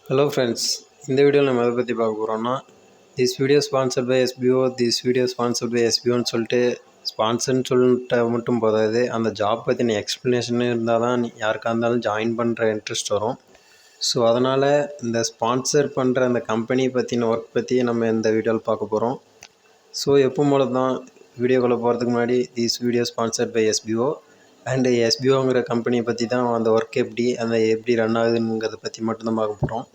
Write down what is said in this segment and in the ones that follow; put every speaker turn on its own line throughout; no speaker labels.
Hello friends, இந்த வீடியோவில் நம்ம எதை பற்றி பார்க்க போகிறோம்னா this video sponsored by SPO this video sponsored by எஸ்பிஓன்னு சொல்லிட்டு ஸ்பான்சர்னு சொல்லிட்டு மட்டும் போதாது, அந்த ஜாப் பற்றின எக்ஸ்ப்ளனேஷன் இருந்தால் தான் யாருக்காக இருந்தாலும் ஜாயின் பண்ணுற இன்ட்ரெஸ்ட் வரும். ஸோ அதனால் இந்த ஸ்பான்சர் பண்ணுற அந்த கம்பெனி பற்றின ஒர்க் பற்றி நம்ம இந்த வீடியோவில் பார்க்க போகிறோம். ஸோ எப்பவும் போல தான் வீடியோக்குள்ளே போகிறதுக்கு முன்னாடி this video sponsored by SPO and எஸ்பிஓங்கிற கம்பெனியை பற்றி தான் அந்த ஒர்க் எப்படி ரன் ஆகுதுங்கிறத பற்றி மட்டும்தான் பார்க்க போகிறோம்.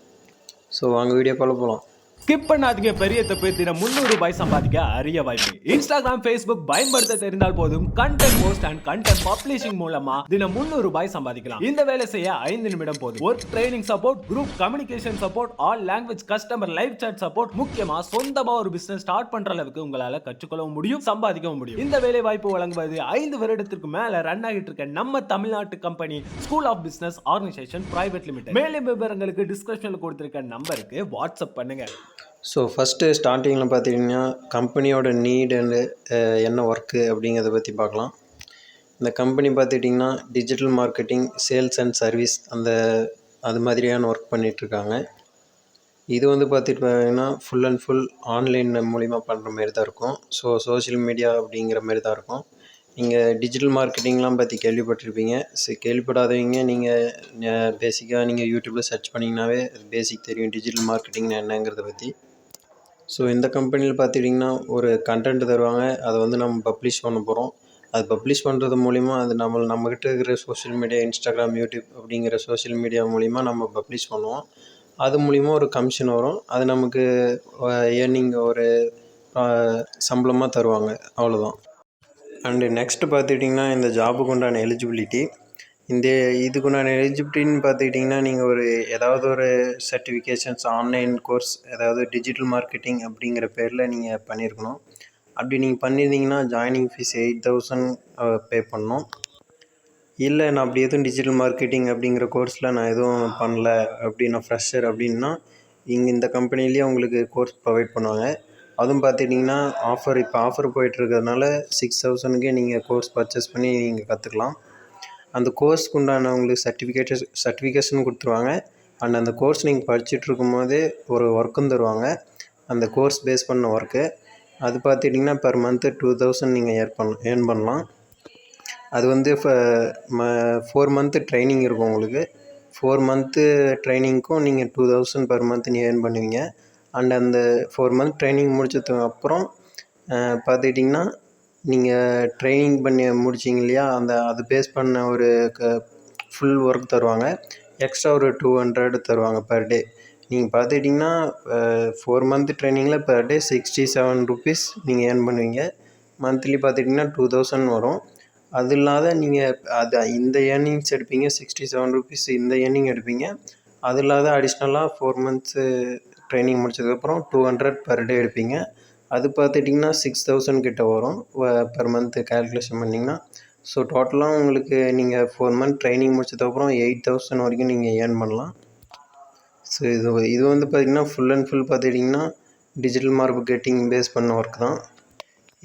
ஸோ வாங்க வீடியோக்குள்ளே போகலாம்.
ஸ்கிப் பண்ணாதீங்க. பெரிய தப்பு. தினம் ₹300 சம்பாதிக்க அரிய வாய்ப்பு. இன்ஸ்டாகிராம், ஃபேஸ்புக் பயன்படுத்த தெரிந்தால் போதும். Content post and content publishing மூலமா தினம் ₹300 சம்பாதிக்கலாம். இந்த வேலை செய்ய 5 நிமிடம் போதும். Work training support, group communication support, all language customer live chat support, முக்கியமா சொந்தமா ஒரு பிசினஸ் ஸ்டார்ட் பண்ற அளவுக்கு உங்களால கற்றுக்கொள்ளவும் முடியும், சம்பாதிக்கவும் முடியும். இந்த வேலை வாய்ப்பு வழங்குவது 5 வருடத்திற்கு மேல ரன் ஆகிட்டு இருக்க நம்ம தமிழ்நாட்டு company school of business organisation private limited. மேலும் விவரங்களுக்கு டிஸ்கிரிப்ஷன்ல கொடுத்திருக்க நம்பருக்கு வாட்ஸ்அப் பண்ணுங்க.
ஸோ ஃபஸ்ட்டு ஸ்டார்டிங்கில் பார்த்திங்கன்னா கம்பெனியோட நீட் அண்டு என்ன ஒர்க்கு அப்படிங்கிறத பற்றி பார்க்கலாம். இந்த கம்பெனி பார்த்துட்டிங்கன்னா digital marketing, sales and service அது மாதிரியான ஒர்க் பண்ணிகிட்ருக்காங்க. இது பார்த்திங்கன்னா ஃபுல் அண்ட் ஃபுல் ஆன்லைன் மூலிமா பண்ணுற மாரி தான் இருக்கும். ஸோ சோஷியல் மீடியா அப்படிங்கிற மாதிரி தான் இருக்கும். நீங்கள் டிஜிட்டல் மார்க்கெட்டிங்லாம் பற்றி கேள்விப்பட்டிருப்பீங்க. கேள்விப்படாதவங்க நீங்கள் பேசிக்காக நீங்கள் யூடியூப்பில் சர்ச் பண்ணிங்கனாவே பேசிக் தெரியும் டிஜிட்டல் மார்க்கெட்டிங்னா என்னங்கிறத பற்றி. ஸோ இந்த கம்பெனியில் பார்த்துட்டிங்கன்னா ஒரு கண்டென்ட் தருவாங்க, அதை நம்ம பப்ளிஷ் பண்ண போகிறோம். அது பப்ளிஷ் பண்ணுறது மூலிமா அது நம்மக்கிட்ட இருக்கிற சோஷியல் மீடியா, இன்ஸ்டாகிராம், யூடியூப் அப்படிங்கிற சோஷியல் மீடியா மூலிமா நம்ம பப்ளிஷ் பண்ணுவோம். அது மூலிமா ஒரு கமிஷன் வரும். அது நமக்கு ஏர்னிங் ஒரு சம்பளமாக தருவாங்க, அவ்வளோதான். அண்டு நெக்ஸ்ட்டு பார்த்துக்கிட்டிங்கன்னா இந்த ஜாபுக்கு உண்டான எலிஜிபிலிட்டி. இதுக்குண்டான எலிஜிபிலிட்டின்னு பார்த்துக்கிட்டிங்கன்னா நீங்கள் ஏதாவது ஒரு சர்டிஃபிகேஷன்ஸ், ஆன்லைன் கோர்ஸ், ஏதாவது டிஜிட்டல் மார்க்கெட்டிங் அப்படிங்கிற பேரில் நீங்கள் பண்ணியிருக்கணும். அப்படி நீங்கள் பண்ணியிருந்தீங்கன்னா ஜாயினிங் ஃபீஸ் 8,000 பே பண்ணணும். இல்லை நான் அப்படி எதுவும் டிஜிட்டல் மார்க்கெட்டிங் அப்படிங்கிற கோர்ஸில் நான் எதுவும் பண்ணல, நான் ஃப்ரெஷர் அப்படின்னா இந்த கம்பெனிலேயே உங்களுக்கு கோர்ஸ் ப்ரொவைட் பண்ணுவாங்க. அதுவும் பார்த்துட்டிங்கன்னா இப்போ ஆஃபர் போயிட்டுருக்கிறதுனால 6,000க்கே நீங்கள் கோர்ஸ் பர்ச்சேஸ் பண்ணி நீங்கள் கற்றுக்கலாம். அந்த கோர்ஸ்க்கு உண்டான உங்களுக்கு சர்டிஃபிகேஷன் கொடுத்துருவாங்க. அண்ட் அந்த கோர்ஸ் நீங்கள் படிச்சுட்டு இருக்கும்போதே ஒரு ஒர்க்கும் தருவாங்க, அந்த கோர்ஸ் பேஸ் பண்ண ஒர்க்கு. அது பார்த்துட்டிங்கன்னா பெர் மந்த்து 2,000 நீங்கள் ஏர்ன் பண்ணலாம். அது 4 மந்த்து ட்ரைனிங் இருக்கும் உங்களுக்கு. 4 மந்த்து ட்ரைனிங்க்கும் நீங்கள் 2,000 பெர் மந்த் ஏர்ன் பண்ணுவீங்க. அண்ட் அந்த 4 மந்த் ட்ரைனிங் முடிச்சதுக்கு அப்புறம் பார்த்துக்கிட்டிங்கன்னா நீங்கள் ட்ரைனிங் பண்ணி முடிச்சிங்க இல்லையா, அது பேஸ் பண்ண ஒரு ஃபுல் ஒர்க் தருவாங்க. எக்ஸ்ட்ரா ஒரு 200 தருவாங்க பர் டே. நீங்கள் பார்த்துக்கிட்டிங்கன்னா 4 மந்த் ட்ரைனிங்கில் பர் டே ₹67 நீங்கள் ஏர்ன் பண்ணுவீங்க. மந்த்லி பார்த்துக்கிட்டிங்கன்னா 2,000 வரும். அது இல்லாத நீங்கள் இந்த ஏர்னிங்ஸ் எடுப்பீங்க, ₹67 இந்த ஏர்னிங் எடுப்பீங்க. அது இல்லாத அடிஷ்னலாக 4 மந்த்ஸு ட்ரைனிங் முடிச்சதுக்கப்புறம் 200 பர் டே எடுப்பீங்க. அது பார்த்துட்டிங்கன்னா 6,000 கிட்ட வரும் பெர் மந்த்து கேல்குலேஷன் பண்ணிங்கன்னா. ஸோ டோட்டலாக உங்களுக்கு நீங்கள் 4 மந்த் ட்ரைனிங் முடிச்சதுக்கப்புறம் 8,000 வரைக்கும் நீங்கள் ஏர்ன் பண்ணலாம். ஸோ இது பார்த்திங்கன்னா ஃபுல் அண்ட் ஃபுல் பார்த்துட்டிங்கன்னா டிஜிட்டல் மார்க்கெட்டிங் பேஸ் பண்ண ஒர்க் தான்.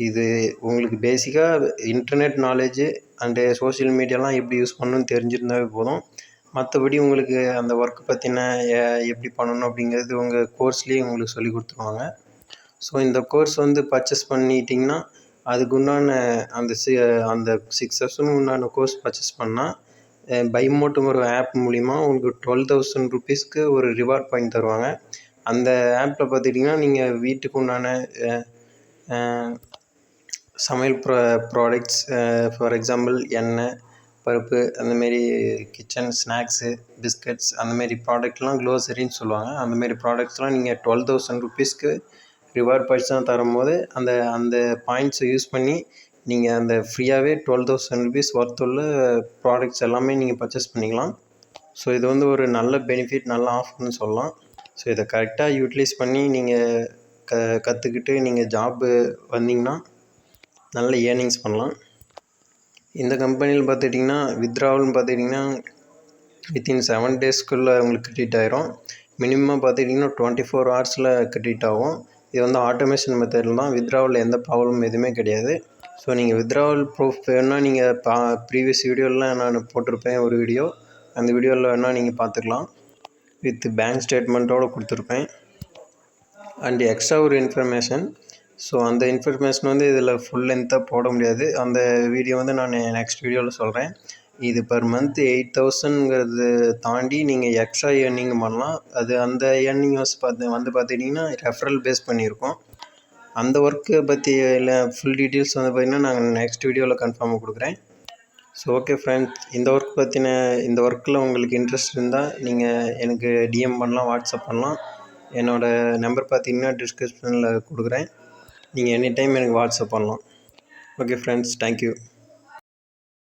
இது உங்களுக்கு பேசிக்காக இன்டர்நெட் நாலேஜு அண்டு சோஷியல் மீடியாலாம் எப்படி யூஸ் பண்ணணும்னு தெரிஞ்சிருந்தாவே போதும். மற்றபடி உங்களுக்கு அந்த ஒர்க் பற்றின எப்படி பண்ணணும் அப்படிங்கிறது உங்கள் கோர்ஸ்லேயே உங்களுக்கு சொல்லி கொடுத்துருவாங்க. ஸோ இந்த கோர்ஸ் பர்ச்சேஸ் பண்ணிட்டிங்கன்னா அதுக்கு உண்டான அந்த 6,000 உண்டான கோர்ஸ் பர்ச்சேஸ் பண்ணால் பைமோட்டுங்கிற ஆப் மூலிமா உங்களுக்கு ₹12,000 ஒரு ரிவார்ட் பாயிண்ட் தருவாங்க. அந்த ஆப்பில் பார்த்துட்டிங்கன்னா நீங்கள் வீட்டுக்கு உண்டான சமையல் ப்ராடக்ட்ஸ், ஃபார் எக்ஸாம்பிள் எண்ணெய், பருப்பு, அந்தமாரி கிச்சன் ஸ்நாக்ஸு, பிஸ்கட்ஸ், அந்தமாரி ப்ராடக்ட்லாம் க்ளோசரின்னு சொல்லுவாங்க. அந்தமாரி ப்ராடக்ட்ஸ்லாம் நீங்கள் ₹12,000 ரிவார்ட் பாயிண்ட்ஸ்லாம் தரும்போது அந்த பாயிண்ட்ஸை யூஸ் பண்ணி நீங்கள் அந்த ஃப்ரீயாகவே ₹12,000 ஒர்த்துள்ள ப்ராடக்ட்ஸ் எல்லாமே நீங்கள் பர்ச்சேஸ் பண்ணிக்கலாம். ஸோ இது ஒரு நல்ல பெனிஃபிட், நல்ல ஆஃபர்னு சொல்லலாம். ஸோ இதை கரெக்டாக யூட்டிலைஸ் பண்ணி நீங்கள் கற்றுக்கிட்டு நீங்கள் ஜாப்பு வந்தீங்கன்னா நல்ல ஏர்னிங்ஸ் பண்ணலாம். இந்த கம்பெனியில் பார்த்துட்டிங்கன்னா வித்ட்ராவல்னு பார்த்துட்டிங்கன்னா வித்தின் 7 டேஸ்க்குள்ளே உங்களுக்கு கிரெடிட் ஆகிரும். மினிமம் பார்த்துட்டிங்கன்னா 24 ஹவர்ஸில் கிரெடிட் ஆகும். இது ஆட்டோமேஷன் மெத்தடில் தான். வித்ட்ராவலில் எந்த ப்ராப்ளம் எதுவுமே கிடையாது. ஸோ நீங்கள் வித்ட்ராவல் ப்ரூஃப் வேணுன்னா நீங்கள் ப்ரீவியஸ் வீடியோவில் நான் போட்டிருப்பேன் ஒரு வீடியோ, அந்த வீடியோவில் வேணால் நீங்கள் பார்த்துக்கலாம். வித் பேங்க் ஸ்டேட்மெண்ட்டோடு கொடுத்துருப்பேன். அண்ட் எக்ஸ்ட்ரா ஒரு இன்ஃபர்மேஷன். ஸோ அந்த இன்ஃபர்மேஷன் வந்து இதில் ஃபுல் லென்த்தாக போட முடியாது. அந்த வீடியோ வந்து நான் நெக்ஸ்ட் வீடியோவில் சொல்கிறேன். இது பர் மந்த் 8,000ங்கிறது தாண்டி நீங்கள் எக்ஸ்ட்ரா ஏர்னிங் பண்ணலாம். அது அந்த ஏர்னிங்ஸ் பார்த்துட்டிங்கன்னா ரெஃபரல் பேஸ் பண்ணியிருக்கோம். அந்த ஒர்க்கை பற்றி இல்லை ஃபுல் டீட்டெயில்ஸ் வந்து பார்த்திங்கன்னா நாங்கள் நெக்ஸ்ட் வீடியோவில் கன்ஃபார்மாக கொடுக்குறேன். ஸோ ஓகே ஃப்ரெண்ட்ஸ், இந்த ஒர்க்கில் உங்களுக்கு இன்ட்ரெஸ்ட் இருந்தால் நீங்கள் எனக்கு டிஎம் பண்ணலாம், வாட்ஸ்அப் பண்ணலாம். என்னோடய நம்பர் பார்த்திங்கன்னா டிஸ்கிரிப்ஷனில் கொடுக்குறேன். நீங்கள் எனி டைம் எனக்கு வாட்ஸ்அப் பண்ணலாம். Okay friends, thank you.